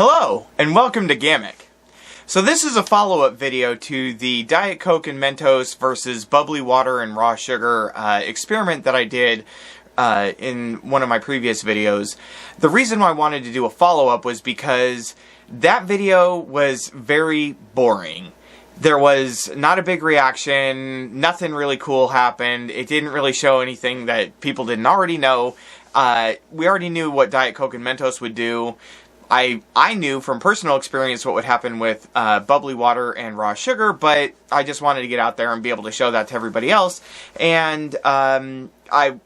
Hello, and welcome to Gamic. So this is a follow-up video to the Diet Coke and Mentos versus bubbly water and raw sugar experiment that I did in one of my previous videos. The reason why I wanted to do a follow-up was because that video was very boring. There was not a big reaction, nothing really cool happened, it didn't really show anything that people didn't already know. We already knew what Diet Coke and Mentos would do. I knew from personal experience what would happen with bubbly water and raw sugar, but I just wanted to get out there and be able to show that to everybody else. And I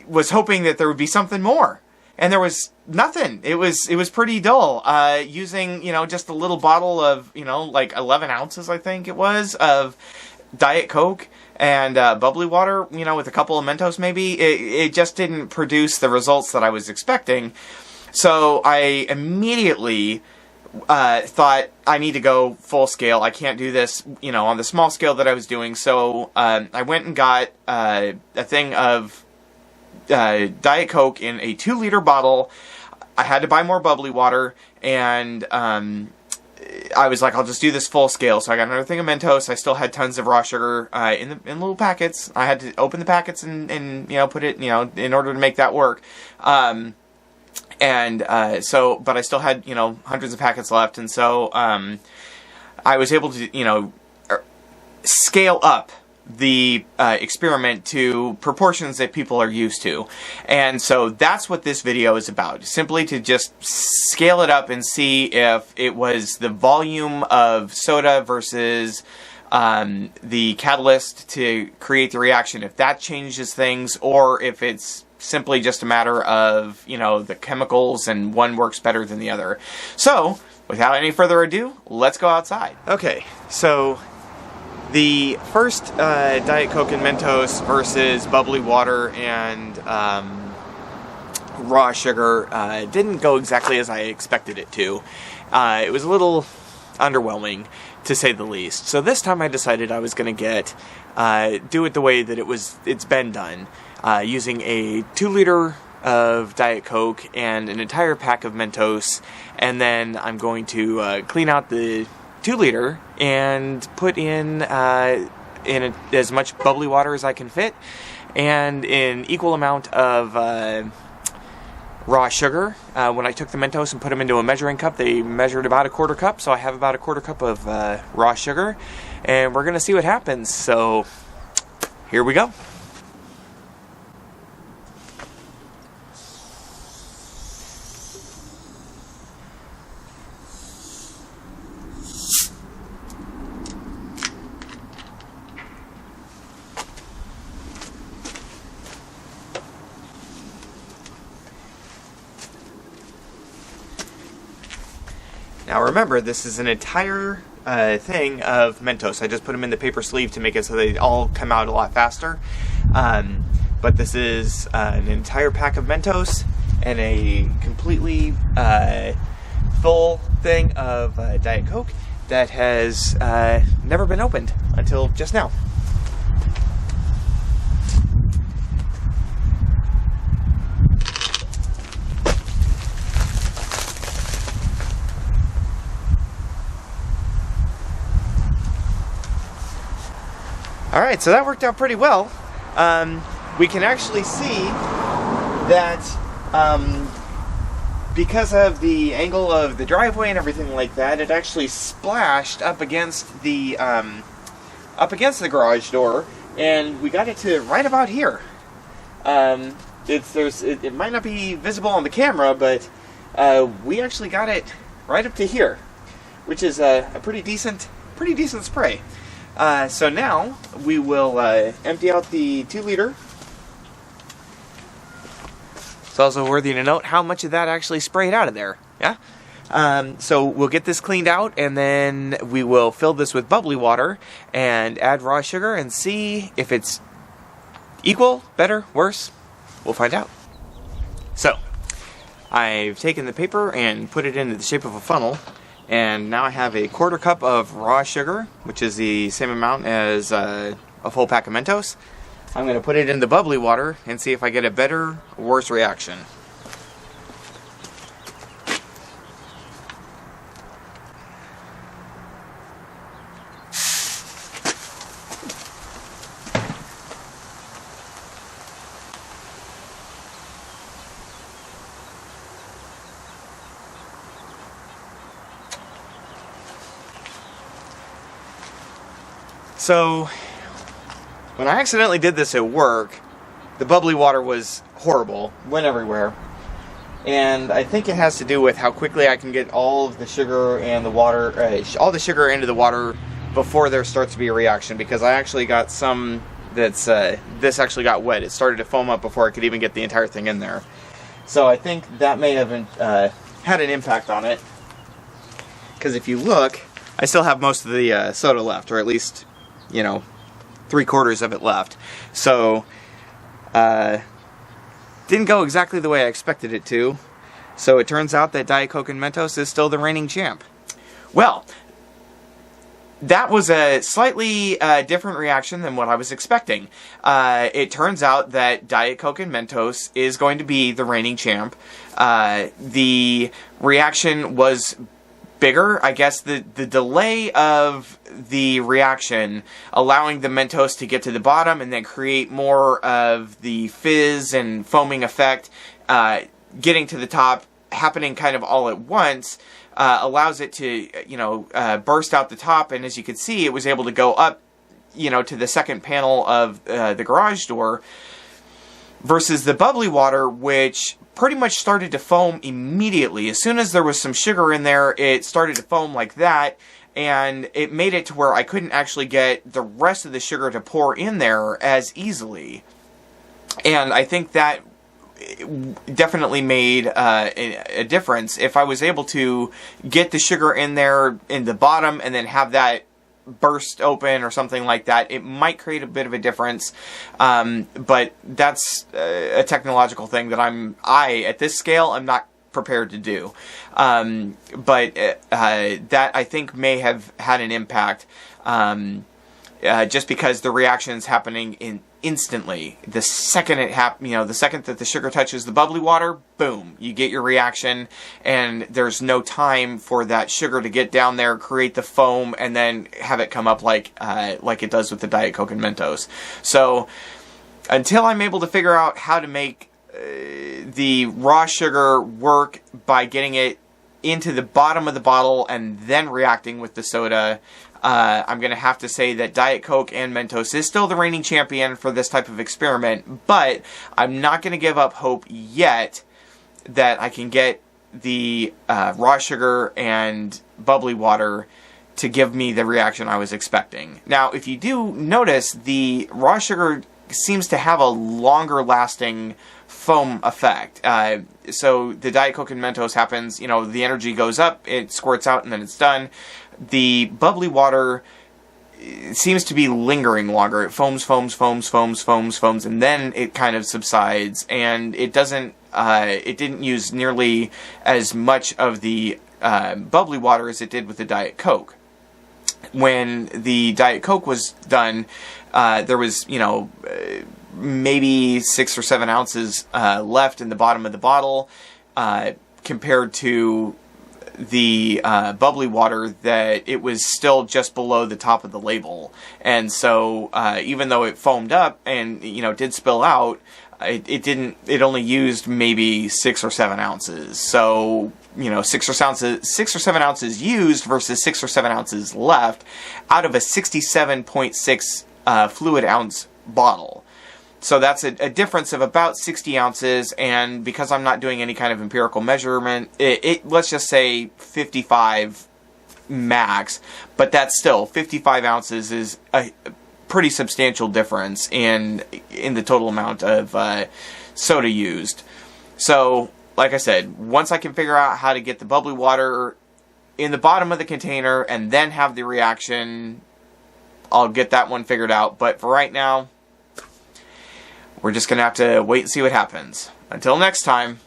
was hoping that there would be something more. And there was nothing. It was pretty dull. Using, just a little bottle of, like 11 ounces, I think it was, of Diet Coke and bubbly water, with a couple of Mentos maybe, it just didn't produce the results that I was expecting. So I immediately thought, I need to go full scale. I can't do this, on the small scale that I was doing. So I went and got a thing of Diet Coke in a 2-liter bottle. I had to buy more bubbly water, and I was like, I'll just do this full scale. So I got another thing of Mentos. I still had tons of raw sugar in little packets. I had to open the packets and put it, in order to make that work. But I still had, hundreds of packets left, and so I was able to, scale up the experiment to proportions that people are used to. And so that's what this video is about, simply to just scale it up and see if it was the volume of soda versus the catalyst to create the reaction, if that changes things, or if it's simply just a matter of, the chemicals and one works better than the other. So, without any further ado, let's go outside. Okay, so the first Diet Coke and Mentos versus bubbly water and raw sugar didn't go exactly as I expected it to. It was a little underwhelming, to say the least. So this time I decided I was going to do it the way that it's been done. Using a 2-liter of Diet Coke and an entire pack of Mentos, and then I'm going to clean out the 2-liter and put in as much bubbly water as I can fit, and an equal amount of raw sugar. When I took the Mentos and put them into a measuring cup, they measured about a 1/4 cup, so I have about a 1/4 cup of raw sugar, and we're going to see what happens. So here we go. Now remember, this is an entire thing of Mentos. I just put them in the paper sleeve to make it so they all come out a lot faster. But this is an entire pack of Mentos and a completely full thing of Diet Coke that has never been opened until just now. Alright, so that worked out pretty well. We can actually see that because of the angle of the driveway and everything like that, it actually splashed up against the garage door, and we got it to right about here. It might not be visible on the camera, but we actually got it right up to here, which is a pretty decent spray. So now we will empty out the 2-liter. It's also worthy to note how much of that actually sprayed out of there. Yeah. So we'll get this cleaned out, and then we will fill this with bubbly water and add raw sugar and see if it's equal, better, worse. We'll find out. So I've taken the paper and put it into the shape of a funnel. And now I have a 1/4 cup of raw sugar, which is the same amount as a full pack of Mentos. I'm going to put it in the bubbly water and see if I get a better or worse reaction. So, when I accidentally did this at work, the bubbly water was horrible, went everywhere. And I think it has to do with how quickly I can get all of the sugar and the water, all the sugar into the water before there starts to be a reaction, because I actually got some that's, this actually got wet. It started to foam up before I could even get the entire thing in there. So I think that may have had an impact on it. Because if you look, I still have most of the soda left, or at least, you know, 3/4 of it left. So, didn't go exactly the way I expected it to. So it turns out that Diet Coke and Mentos is still the reigning champ. Well, that was a slightly different reaction than what I was expecting. It turns out that Diet Coke and Mentos is going to be the reigning champ. The reaction was bigger. I guess the delay of the reaction, allowing the Mentos to get to the bottom and then create more of the fizz and foaming effect, getting to the top, happening kind of all at once, allows it to, you know, burst out the top. And as you can see, it was able to go up, you know, to the second panel of the garage door, versus the bubbly water, which pretty much started to foam immediately. As soon as there was some sugar in there, it started to foam like that, and it made it to where I couldn't actually get the rest of the sugar to pour in there as easily. And I think that definitely made a difference. If I was able to get the sugar in there in the bottom and then have that burst open or something like that, it might create a bit of a difference, but that's a technological thing that I at this scale, I'm not prepared to do. But that, I think, may have had an impact, just because the reaction's happening instantly. The second the second that the sugar touches the bubbly water, boom, you get your reaction, and there's no time for that sugar to get down there, create the foam, and then have it come up like it does with the Diet Coke and Mentos. So until I'm able to figure out how to make the raw sugar work by getting it into the bottom of the bottle and then reacting with the soda, I'm going to have to say that Diet Coke and Mentos is still the reigning champion for this type of experiment, but I'm not going to give up hope yet that I can get the raw sugar and bubbly water to give me the reaction I was expecting. Now, if you do notice, the raw sugar seems to have a longer lasting foam effect. So the Diet Coke and Mentos happens, you know, the energy goes up, it squirts out, and then it's done. The bubbly water seems to be lingering longer. It foams, and then it kind of subsides, and it doesn't, it didn't use nearly as much of the bubbly water as it did with the Diet Coke. When the Diet Coke was done, there was, you know, maybe 6 or 7 ounces left in the bottom of the bottle, compared to the bubbly water, that it was still just below the top of the label. And so even though it foamed up and, you know, did spill out, it only used maybe 6 or 7 ounces. So, you know, 6 or 7 ounces used versus 6 or 7 ounces left out of a 67.6 fluid ounce bottle. So that's a difference of about 60 ounces, and because I'm not doing any kind of empirical measurement, let's just say 55 max, but that's still 55 ounces is a pretty substantial difference in the total amount of soda used. So, like I said, once I can figure out how to get the bubbly water in the bottom of the container and then have the reaction, I'll get that one figured out. But for right now, we're just going to have to wait and see what happens. Until next time.